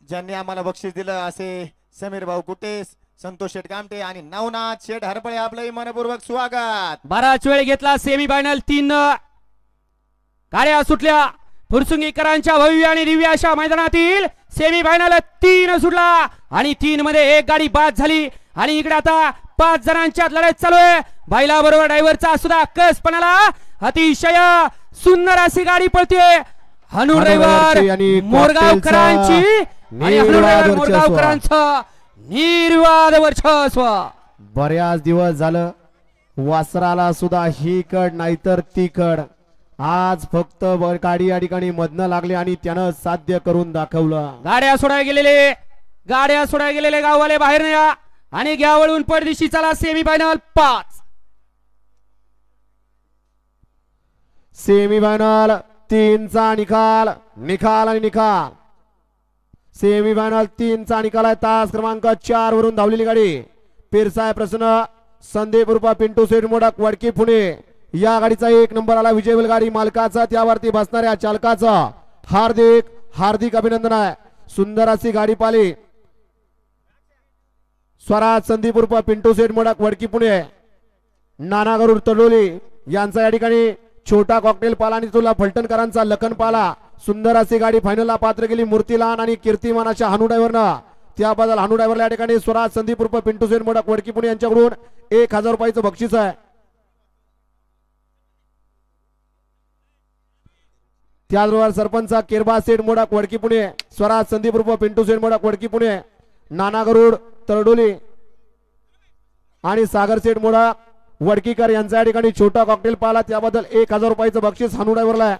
ज्यांनी आम्हाला बक्षीस दिलं असे समीर भाऊ कुटेस, संतोष शेठ कामटे आणि नवनाथ शेठ हरपळे आपलं मनपूर्वक स्वागत। बराच वेळ घेतला सेमी फायनल 3 गाड्या सुटल्या फुरसुंगीकरांच्या भव्य आणि दिव्य अशा मैदानातील सेमी फायनल 3 सुटला आणि 3 मध्ये एक गाडी बाद झाली आणि इकडे आता 5 जणांच्या लढत चालू आहे। बैला बरोबर ड्रायव्हरचा सुद्धा कसपणाला अतिशय सुंदर अशी गाडी पळते। हनु ड्रायव्हर मोरगावकरांची आणि हनु ड्रायव्हर मोरगावकरांचं निर्वाद वर्चस्व। बऱ्याच दिवस झालं वासराला सुद्धा ही कड नाहीतर ती कड, आज फक्त गाडी या ठिकाणी मधनं लागली आणि त्यानं साध्य करून दाखवलं। गाड्या सोडाय गेलेले गाववाले बाहेर नाही या आणि घ्या वळून पडदिशी चला सेमी फायनल 5। सेमी फायनल 3 चा निकाल आणि निकाल सेमी फायनल 3 चा निकाल आहे। तास क्रमांक 4 वरून धावलेली गाडी पीरसाहेब प्रसन्न संदीप रूपा पिंटू सेठ मोडक वडकी पुणे या गाडीचा 1 नंबर आला। विजयवेल गाडी मालकाचा त्यावरती बसणाऱ्या चालकाचा हार्दिक अभिनंदन आहे। सुंदर अशी गाडी पाली स्वराज संदीप रूपा पिंटू सेठ मोडक वडकी पुणे नाना गरुड तडोली यांचा या ठिकाणी छोटा कॉकटेल पाला आणि तुला फलटणकरांचा लखन पाला। सुंदर अशी गाडी फायनलला पात्र केली मूर्तीलान आणि कीर्तिमान अशा हनु ड्रायव्हरनं। त्याबद्दल हनु ड्रायव्हरला या ठिकाणी स्वराज संदीप रूप पिंटू सेठ मोडक वडकी पुणे यांच्याकडून 1000 रुपयाचं बक्षीस आहे। त्याचबरोबर सरपंच किरबा सेठ मोडक वडकी पुणे स्वराज संदीप रूप पिंटू सेठ मोडक वडकी पुणे नाना गरुड तरडोली आणि सागर सेठ मोडक वडकीकर यांच्या या ठिकाणी छोटा कॉकटेल पाला। त्याबद्दल 1000 रुपयाचं बक्षीस हनु ड्रायव्हरला आहे।